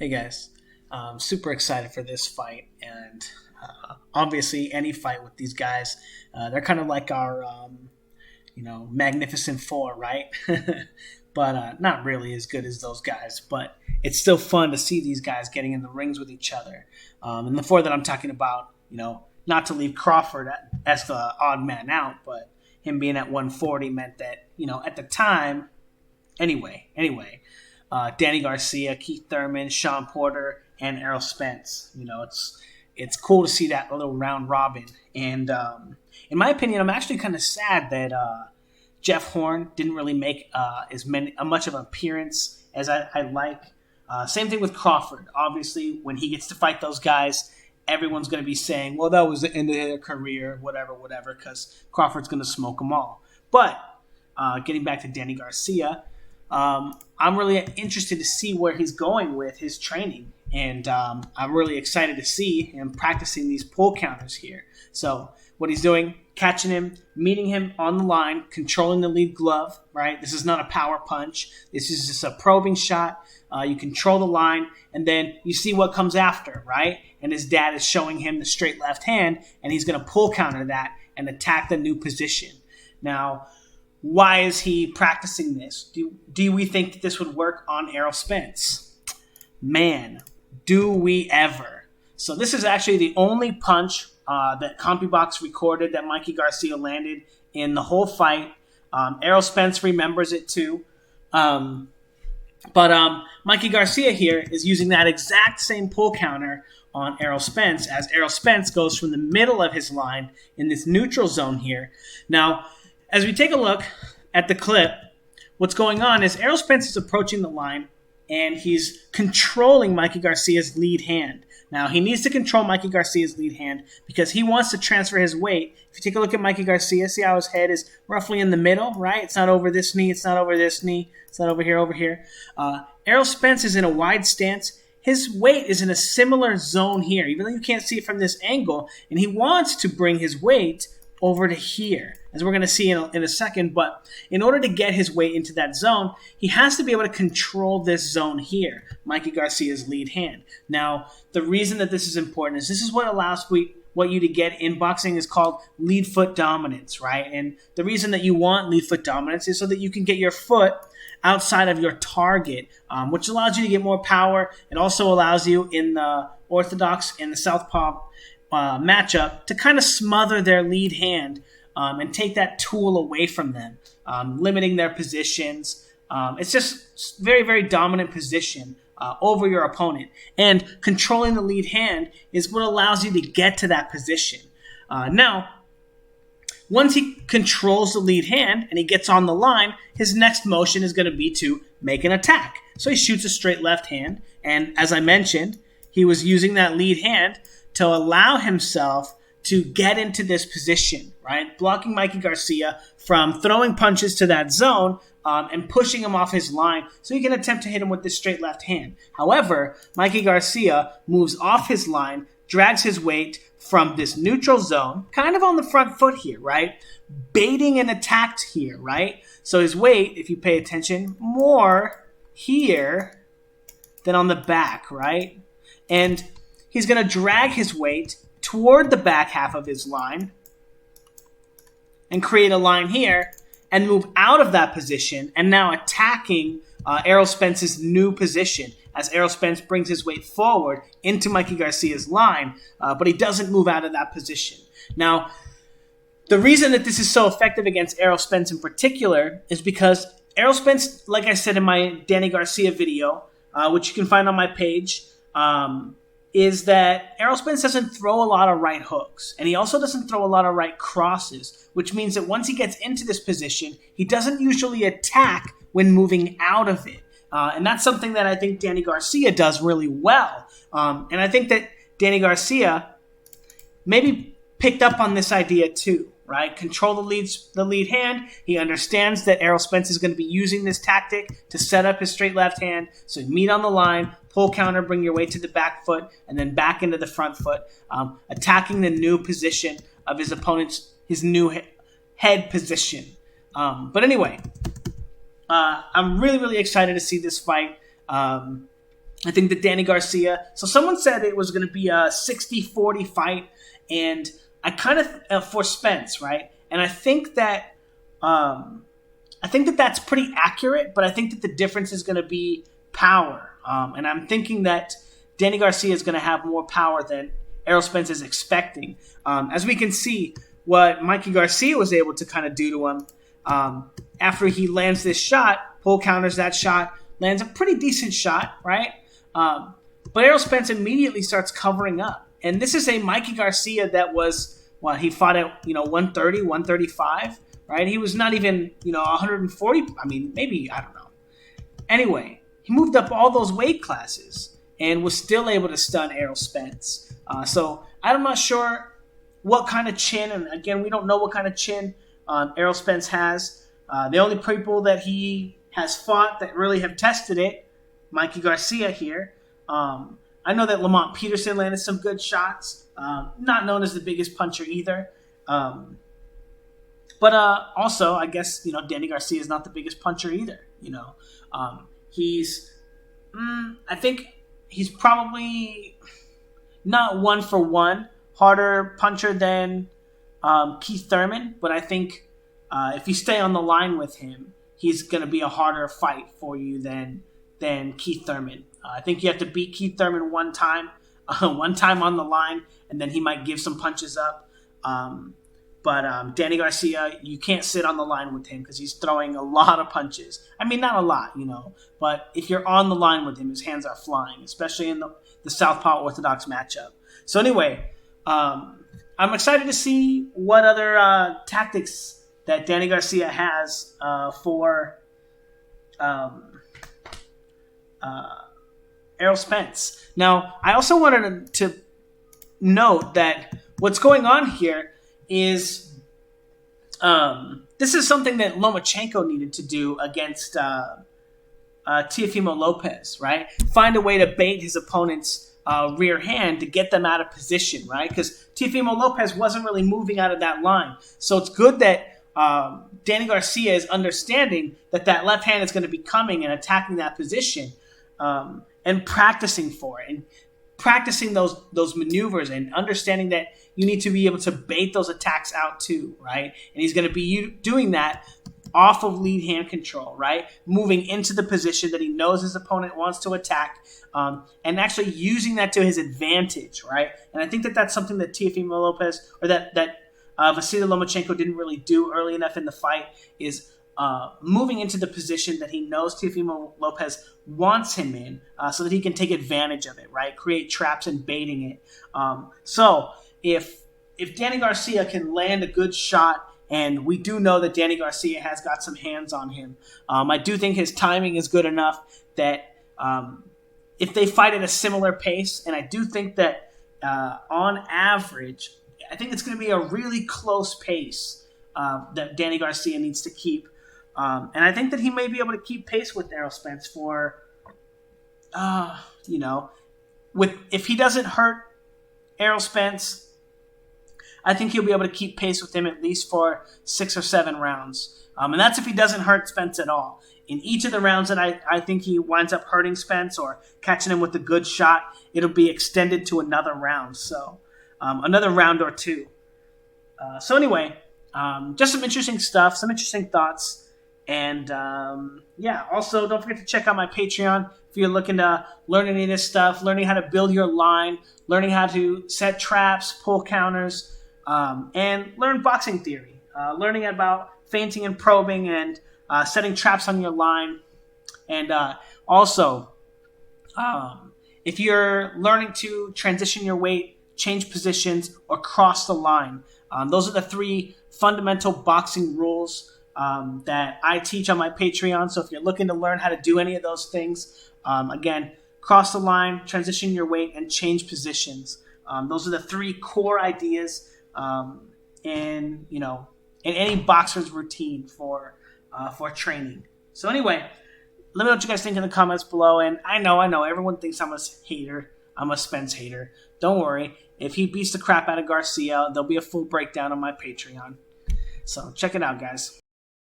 Hey guys, super excited for this fight, and obviously any fight with these guys, they're kind of like our, Magnificent Four, right? But not really as good as those guys. But it's still fun to see these guys getting in the rings with each other. And the four that I'm talking about, not to leave Crawford as the odd man out, but him being at 140 meant that, at the time, anyway. Danny Garcia, Keith Thurman, Sean Porter, and Errol Spence. It's cool to see that little round robin. And in my opinion, I'm actually kind of sad that Jeff Horn didn't really make much of an appearance as I'd like. Same thing with Crawford. Obviously, when he gets to fight those guys, everyone's going to be saying, well, that was the end of their career, whatever, because Crawford's going to smoke them all. But getting back to Danny Garcia, I'm really interested to see where he's going with his training. And I'm really excited to see him practicing these pull counters here. So what he's doing, catching him, meeting him on the line, controlling the lead glove, right? This is not a power punch. This is just a probing shot. You control the line, and then you see what comes after, right? And his dad is showing him the straight left hand, and he's going to pull counter that and attack the new position. Now, why is he practicing this? Do we think that this would work on Errol Spence? Man, do we ever. So this is actually the only punch that CompuBox recorded that Mikey Garcia landed in the whole fight. Errol Spence remembers it too. But Mikey Garcia here is using that exact same pull counter on Errol Spence as Errol Spence goes from the middle of his line in this neutral zone here. Now, as we take a look at the clip, what's going on is Errol Spence is approaching the line and he's controlling Mikey Garcia's lead hand. Now, he needs to control Mikey Garcia's lead hand because he wants to transfer his weight. If you take a look at Mikey Garcia, see how his head is roughly in the middle, right? It's not over this knee. It's not over this knee. It's not over here. Errol Spence is in a wide stance. His weight is in a similar zone here, even though you can't see it from this angle. And he wants to bring his weight over to here, as we're going to see in a second. But in order to get his weight into that zone, he has to be able to control this zone here, Mikey Garcia's lead hand. Now, the reason that this is important is this is what allows what you to get in boxing is called lead foot dominance, right? And the reason that you want lead foot dominance is so that you can get your foot outside of your target, which allows you to get more power. It also allows you in the orthodox and the southpaw matchup to kind of smother their lead hand and take that tool away from them, limiting their positions. It's just very, very dominant position over your opponent. And controlling the lead hand is what allows you to get to that position. Now, once he controls the lead hand and he gets on the line, his next motion is going to be to make an attack. So he shoots a straight left hand. And as I mentioned, he was using that lead hand to allow himself to get into this position, right? Blocking Mikey Garcia from throwing punches to that zone and pushing him off his line so he can attempt to hit him with this straight left hand. However, Mikey Garcia moves off his line, drags his weight from this neutral zone, kind of on the front foot here, right? Baiting an attack here, right? So his weight, if you pay attention, more here than on the back, right? And he's going to drag his weight toward the back half of his line and create a line here and move out of that position and now attacking Errol Spence's new position as Errol Spence brings his weight forward into Mikey Garcia's line, but he doesn't move out of that position. Now, the reason that this is so effective against Errol Spence in particular is because Errol Spence, like I said in my Danny Garcia video, which you can find on my page, is that Errol Spence doesn't throw a lot of right hooks, and he also doesn't throw a lot of right crosses, which means that once he gets into this position, he doesn't usually attack when moving out of it. And that's something that I think Danny Garcia does really well. And I think that Danny Garcia maybe picked up on this idea too, right? Control the lead hand. He understands that Errol Spence is going to be using this tactic to set up his straight left hand. So you meet on the line, pull counter, bring your weight to the back foot, and then back into the front foot, attacking the new position of his opponent's, his new head position. But anyway, I'm really, really excited to see this fight. I think that Danny Garcia. So someone said it was going to be a 60-40 fight, and I kind of for Spence, right? And I think that that's pretty accurate. But I think that the difference is going to be power, and I'm thinking that Danny Garcia is going to have more power than Errol Spence is expecting. As we can see, what Mikey Garcia was able to kind of do to him after he lands this shot, pull counters that shot, lands a pretty decent shot, right? But Errol Spence immediately starts covering up. And this is a Mikey Garcia that was, he fought at, 130, 135, right? He was not even, 140. I mean, maybe, I don't know. Anyway, he moved up all those weight classes and was still able to stun Errol Spence. So I'm not sure what kind of chin, and again, we don't know what kind of chin Errol Spence has. The only people that he has fought that really have tested it, Mikey Garcia here. I know that Lamont Peterson landed some good shots. Not known as the biggest puncher either. But also, I guess, Danny Garcia is not the biggest puncher either. I think he's probably not 1-for-1 harder puncher than Keith Thurman, but I think if you stay on the line with him, he's going to be a harder fight for you than Keith Thurman. I think you have to beat Keith Thurman one time on the line, and then he might give some punches up. But Danny Garcia, you can't sit on the line with him because he's throwing a lot of punches. I mean, not a lot, but if you're on the line with him, his hands are flying, especially in the Southpaw Orthodox matchup. So anyway, I'm excited to see what other tactics that Danny Garcia has for Errol Spence. Now, I also wanted to note that what's going on here is this is something that Lomachenko needed to do against Teofimo Lopez, right? Find a way to bait his opponent's rear hand to get them out of position, right? Because Teofimo Lopez wasn't really moving out of that line. So it's good that Danny Garcia is understanding that left hand is going to be coming and attacking that position and practicing for it and practicing those maneuvers and understanding that you need to be able to bait those attacks out too, right? And he's going to be doing that off of lead hand control, right? Moving into the position that he knows his opponent wants to attack and actually using that to his advantage, right? And I think that's something that Teofimo Lopez or that Vasily Lomachenko didn't really do early enough in the fight is moving into the position that he knows Teofimo Lopez wants him in so that he can take advantage of it, right? Create traps and baiting it. So if Danny Garcia can land a good shot, and we do know that Danny Garcia has got some hands on him, I do think his timing is good enough that if they fight at a similar pace, and I do think that on average, I think it's going to be a really close pace that Danny Garcia needs to keep. And I think that he may be able to keep pace with Errol Spence for, if he doesn't hurt Errol Spence, I think he'll be able to keep pace with him at least for 6 or 7 rounds. And that's if he doesn't hurt Spence at all. In each of the rounds that I think he winds up hurting Spence or catching him with a good shot, it'll be extended to another round. So another round or two. So anyway, just some interesting stuff, some interesting thoughts. And also don't forget to check out my Patreon if you're looking to learn any of this stuff, learning how to build your line, learning how to set traps, pull counters, and learn boxing theory, learning about feinting and probing and setting traps on your line. And also, if you're learning to transition your weight, change positions, or cross the line, those are the 3 fundamental boxing rules that I teach on my Patreon. So if you're looking to learn how to do any of those things, again, cross the line, transition your weight, and change positions. Those are the 3 core ideas in any boxer's routine for training. So anyway, let me know what you guys think in the comments below. And I know everyone thinks I'm a hater. I'm a Spence hater. Don't worry. If he beats the crap out of Garcia, there'll be a full breakdown on my Patreon. So check it out, guys.